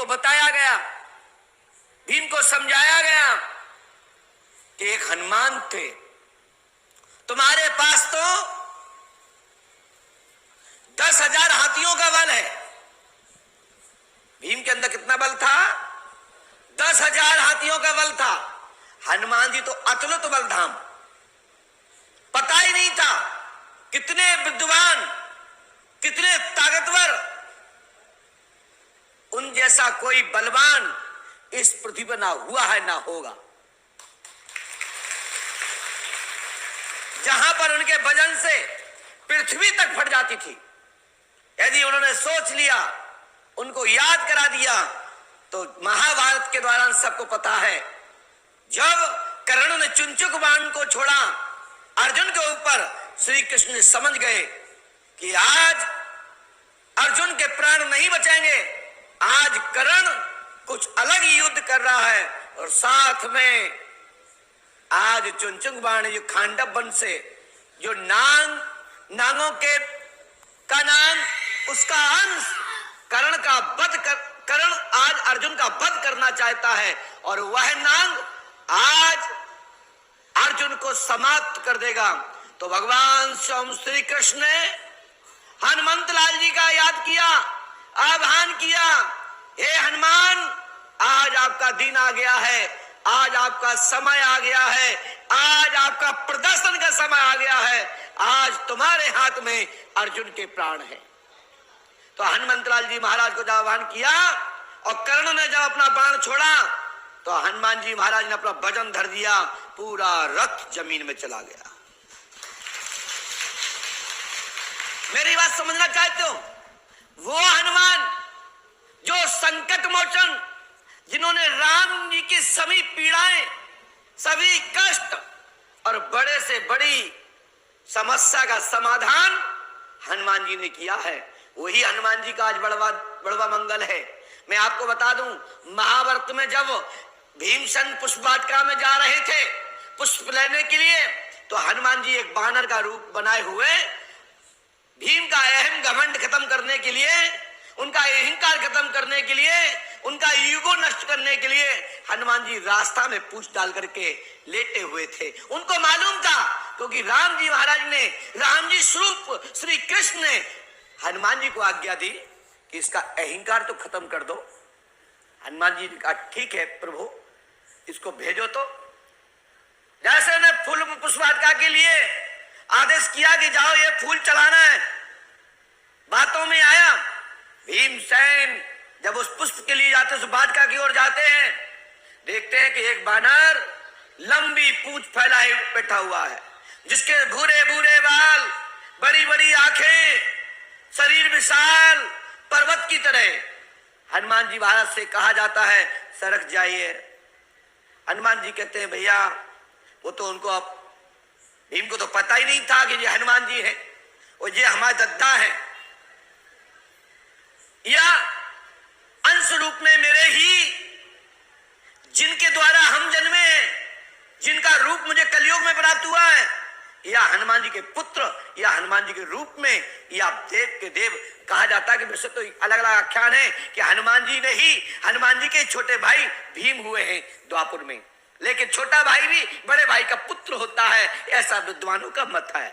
को बताया गया, भीम को समझाया गया कि एक हनुमान थे, तुम्हारे पास तो 10,000 हाथियों का बल है। भीम के अंदर कितना बल था? 10,000 हाथियों का बल था। हनुमान जी तो अतुलित बलधाम, पता ही नहीं था कितने विद्वान, कितने ताकतवर, उन जैसा कोई बलवान इस पृथ्वी पर ना हुआ है ना होगा। जहां पर उनके वजन से पृथ्वी तक फट जाती थी, यदि उन्होंने सोच लिया, उनको याद करा दिया, तो महाभारत के दौरान सबको पता है, जब कर्ण ने चुनचुक बाण को छोड़ा अर्जुन के ऊपर, श्री कृष्ण समझ गए कि आज अर्जुन के प्राण नहीं बचेंगे, आज कर्ण कुछ अलग ही युद्ध कर रहा है। और साथ में आज चुनचुक बाण जो खांडव वन से जो नांगों के का नांग, उसका अंश कर्ण का वध कर, कर्ण आज अर्जुन का वध करना चाहता है, और वह नांग आज अर्जुन को समाप्त कर देगा। तो भगवान स्वयं श्री कृष्ण ने हनुमंत लाल जी का याद किया, आह्वान किया, हे हनुमान, आज आपका दिन आ गया है, आज आपका समय आ गया है, आज आपका प्रदर्शन का समय आ गया है, आज तुम्हारे हाथ में अर्जुन के प्राण है। तो हनुमंत लाल जी महाराज को जब आह्वान किया और कर्ण ने जब अपना बाण छोड़ा, तो हनुमान जी महाराज ने अपना वजन धर दिया, पूरा रथ जमीन में चला गया। मेरी बात समझना चाहते हो? वो हनुमान जो संकट मोचन, जिन्होंने राम जी की सभी पीड़ाएं, सभी कष्ट और बड़े से बड़ी समस्या का समाधान हनुमान जी ने किया है, वही हनुमान जी का आज बड़वा मंगल है। मैं आपको बता दूं, महाभारत में जब भीमसेन पुष्प वाटिका में जा रहे थे पुष्प लेने के लिए, तो हनुमान जी एक बानर का रूप बनाए हुए भीम का अहम घमंड खत्म करने के लिए, उनका अहंकार खत्म करने के लिए, उनका ईगो नष्ट करने के लिए हनुमान जी रास्ता में पूंछ डाल करके लेटे हुए थे। उनको मालूम था, क्योंकि राम जी महाराज ने, राम जी स्वरूप श्री कृष्ण ने हनुमान जी को आज्ञा दी कि इसका अहंकार तो खत्म कर दो। हनुमान जी ने कहा, ठीक है प्रभु, इसको भेजो। तो जैसे उन्हें फूल पुष्प वाटिका के लिए आदेश किया कि जाओ ये फूल चढ़ाना है, बातों में आया, भीमसेन जब उस पुष्प के लिए जाते, उस वाटिका की ओर जाते हैं, देखते हैं कि एक बानर लंबी पूंछ फैलाए बैठा हुआ है, जिसके भूरे भूरे बाल, बड़ी बड़ी आंखें, शरीर विशाल पर्वत की तरह। हनुमान जी महाराज से कहा जाता है, सरक जाइए। हनुमान जी कहते हैं, भैया वो तो उनको, अब भीम को तो पता ही नहीं था कि ये हनुमान जी है, और ये हमारे दद्दा है, या अंश रूप में मेरे ही, जिनके द्वारा हम जन्मे हैं, जिनका रूप मुझे कलयुग में प्राप्त हुआ है, या हनुमान जी के पुत्र, या हनुमान जी के रूप में, या देव के देव। कहा जाता है कि वैसे तो अलग अलग आख्यान है कि हनुमान जी ने ही, हनुमान जी के छोटे भाई भीम हुए हैं द्वापर में, लेकिन छोटा भाई भी बड़े भाई का पुत्र होता है, ऐसा विद्वानों का मत है।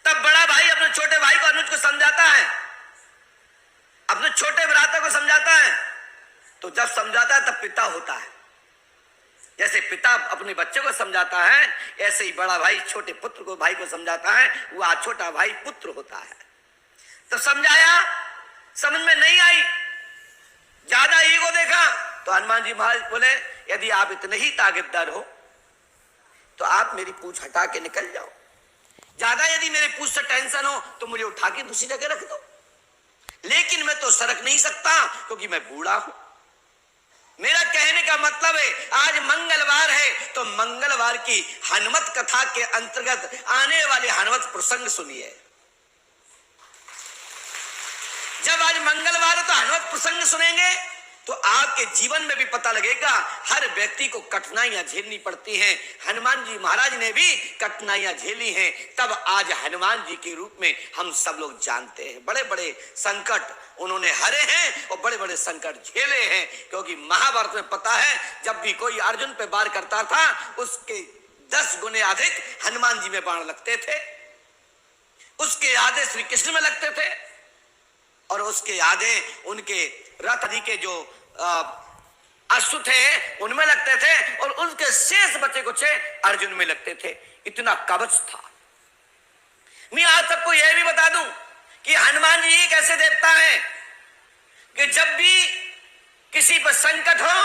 तब बड़ा भाई अपने छोटे भाई को, अनुज को समझाता है, अपने छोटे भ्राता को समझाता है, तो जब समझाता है तब पिता होता है। जैसे पिता अपने बच्चे को समझाता है, ऐसे ही बड़ा भाई छोटे पुत्र को, भाई को समझाता है, वह छोटा भाई पुत्र होता है। तो समझाया, समझ में नहीं आई, ज्यादा ईगो देखा, तो हनुमान जी महाराज बोले, यदि आप इतने ही ताकतवर हो तो आप मेरी पूंछ हटा के निकल जाओ, ज्यादा यदि मेरे पूंछ से टेंशन हो तो मुझे उठा के दूसरी जगह रख दो, लेकिन मैं तो सरक नहीं सकता क्योंकि मैं बूढ़ा हूं। मेरा कहने का मतलब है, आज मंगलवार है तो मंगलवार की हनुमत कथा के अंतर्गत आने वाले हनुमत प्रसंग सुनिए। जब आज मंगलवार है तो हनुमत प्रसंग सुनेंगे, तो आपके जीवन में भी पता लगेगा हर व्यक्ति को कठिनाइयां झेलनी पड़ती हैं। हनुमान जी महाराज ने भी कठिनाइयां झेली हैं, तब आज हनुमान जी के रूप में हम सब लोग जानते हैं। बड़े बड़े संकट उन्होंने हरे हैं और बड़े बड़े संकट झेले हैं, क्योंकि महाभारत में पता है जब भी कोई अर्जुन पे वार करता था उसके 10 गुने अधिक हनुमान जी में बाण लगते थे, उसके आधे श्री कृष्ण में लगते थे और उसके आधे उनके रथ आदि के जो अश्व थे उनमें लगते थे और उनके शेष बचे कुछ अर्जुन में लगते थे। इतना कवच था। मैं आज सबको यह भी बता दूं कि हनुमान जी एक ऐसे देवता है कि जब भी किसी पर संकट हो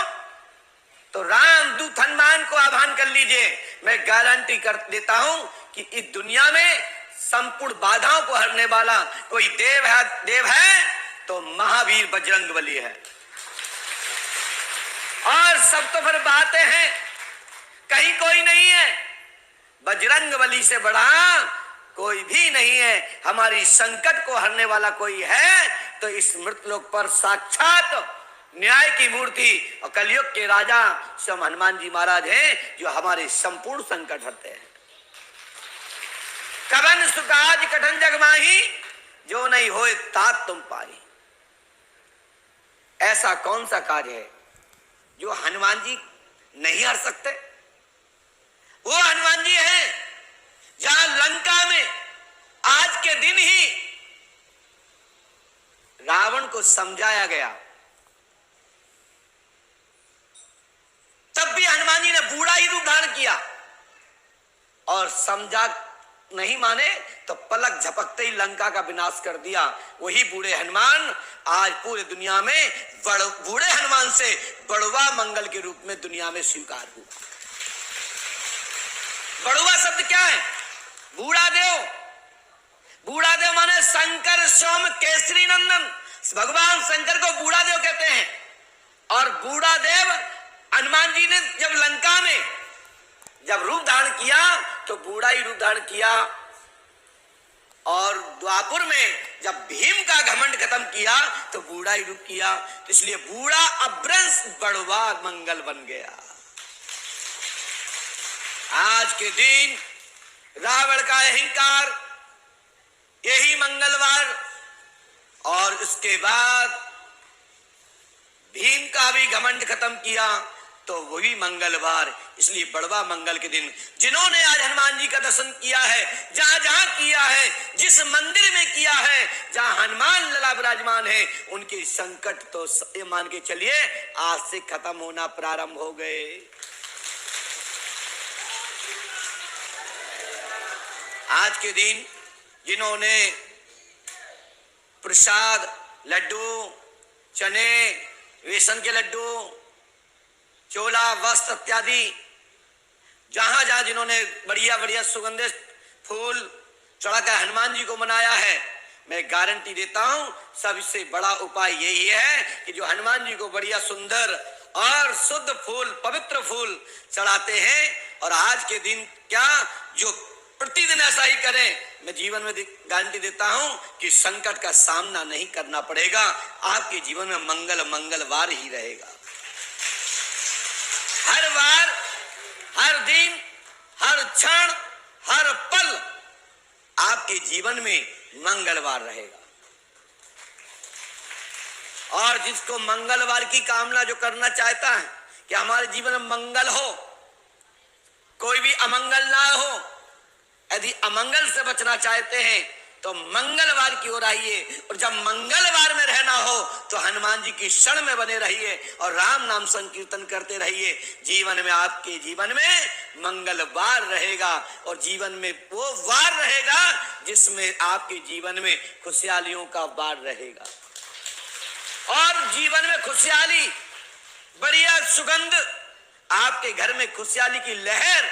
तो राम दूत हनुमान को आह्वान कर लीजिए। मैं गारंटी कर देता हूं कि इस दुनिया में संपूर्ण बाधाओं को हरने वाला कोई देव है तो महावीर बजरंगबली है। और सब तो फिर बातें हैं, कहीं कोई नहीं है, बजरंगबली से बड़ा कोई भी नहीं है। हमारी संकट को हरने वाला कोई है तो इस मृतलोक पर साक्षात न्याय की मूर्ति और कलयुग के राजा स्वयं हनुमान जी महाराज हैं, जो हमारे संपूर्ण संकट हरते हैं। कवन सुकाज कठिन जग माही, जो नहीं होए तात तुम पाई। ऐसा कौन सा कार्य है जो हनुमान जी नहीं हर सकते? वो हनुमान जी हैं जहां लंका में आज के दिन ही रावण को समझाया गया, तब भी हनुमान जी ने बूढ़ा ही रूप धारण किया और समझा नहीं माने तो पलक झपकते ही लंका का विनाश कर दिया। वही बूढ़े हनुमान आज पूरे दुनिया में बूढ़े हनुमान से बड़वा मंगल के रूप में दुनिया में स्वीकार हुआ। बड़वा शब्द क्या है? बूढ़ा देव। बूढ़ा देव माने शंकर सोम केसरी नंदन। भगवान शंकर को बूढ़ा देव कहते हैं। और बूढ़ा देव हनुमान जी ने जब लंका में जब रूप धारण किया तो बूढ़ा ही रूप धारण किया, और द्वापुर में जब भीम का घमंड खत्म किया तो बूढ़ा ही रूप किया। तो इसलिए बूढ़ा अभ्रंश बड़वा मंगल बन गया। आज के दिन रावण का अहंकार, यही मंगलवार, और उसके बाद भीम का भी घमंड खत्म किया तो वही मंगलवार। इसलिए बड़वा मंगल के दिन जिन्होंने आज हनुमान जी का दर्शन किया है, जहां जहां किया है, जिस मंदिर में किया है जहां हनुमान लला विराजमान है, उनके संकट तो ये मान के चलिए आज से खत्म होना प्रारंभ हो गए। आज के दिन जिन्होंने प्रसाद, लड्डू, चने, बेसन के लड्डू, चोला, वस्त्र इत्यादि, जहां जहां जिन्होंने बढ़िया बढ़िया सुगंधित फूल चढ़ाकर हनुमान जी को मनाया है, मैं गारंटी देता हूं सबसे बड़ा उपाय यही है कि जो हनुमान जी को बढ़िया सुंदर और शुद्ध फूल, पवित्र फूल चढ़ाते हैं, और आज के दिन क्या जो प्रतिदिन ऐसा ही करें, मैं जीवन में गारंटी देता हूं कि संकट का सामना नहीं करना पड़ेगा। आपके जीवन में मंगलवार ही रहेगा। हर वार, हर दिन, हर क्षण, हर पल आपके जीवन में मंगलवार रहेगा। और जिसको मंगलवार की कामना जो करना चाहता है कि हमारे जीवन में मंगल हो, कोई भी अमंगल ना हो, यदि अमंगल से बचना चाहते हैं तो मंगलवार की ओर आइए, और जब मंगलवार में रहना हो तो हनुमान जी की शरण में बने रहिए और राम नाम संकीर्तन करते रहिए। जीवन में, आपके जीवन में मंगलवार रहेगा, और जीवन में वो वार रहेगा जिसमें आपके जीवन में खुशहालियों का वार रहेगा। और जीवन में खुशहाली, बढ़िया सुगंध, आपके घर में खुशहाली की लहर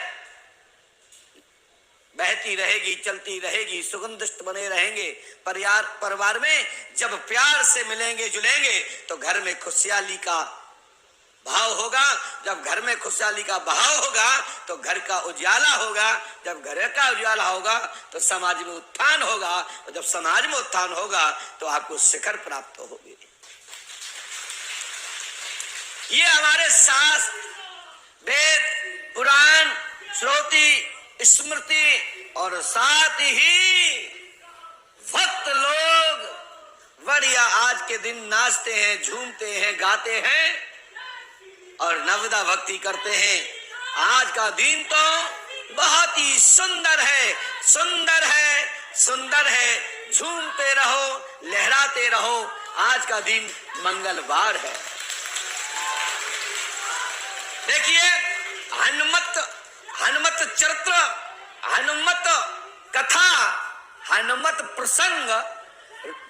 बहती रहेगी, चलती रहेगी, सुगंधित बने रहेंगे। परिवार में जब प्यार से मिलेंगे जुलेंगे तो घर में खुशहाली का भाव होगा। जब घर में खुशहाली का भाव होगा तो घर का उजाला होगा। जब घर का उजाला होगा तो समाज में उत्थान होगा, और जब समाज में उत्थान होगा तो आपको शिखर प्राप्त होगी। ये हमारे शास्त्र, वेद, पुराण, श्रुति, स्मृति और साथ ही भक्त लोग बढ़िया आज के दिन नाचते हैं, झूमते हैं, गाते हैं और नवदा भक्ति करते हैं। आज का दिन तो बहुत ही सुंदर है, सुंदर है, सुंदर है। झूमते रहो, लहराते रहो। आज का दिन मंगलवार है। देखिए हनुमत चरित्र, हनुमत कथा, हनुमत प्रसंग,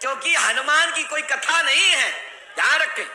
क्योंकि हनुमान की कोई कथा नहीं है, ध्यान रखें।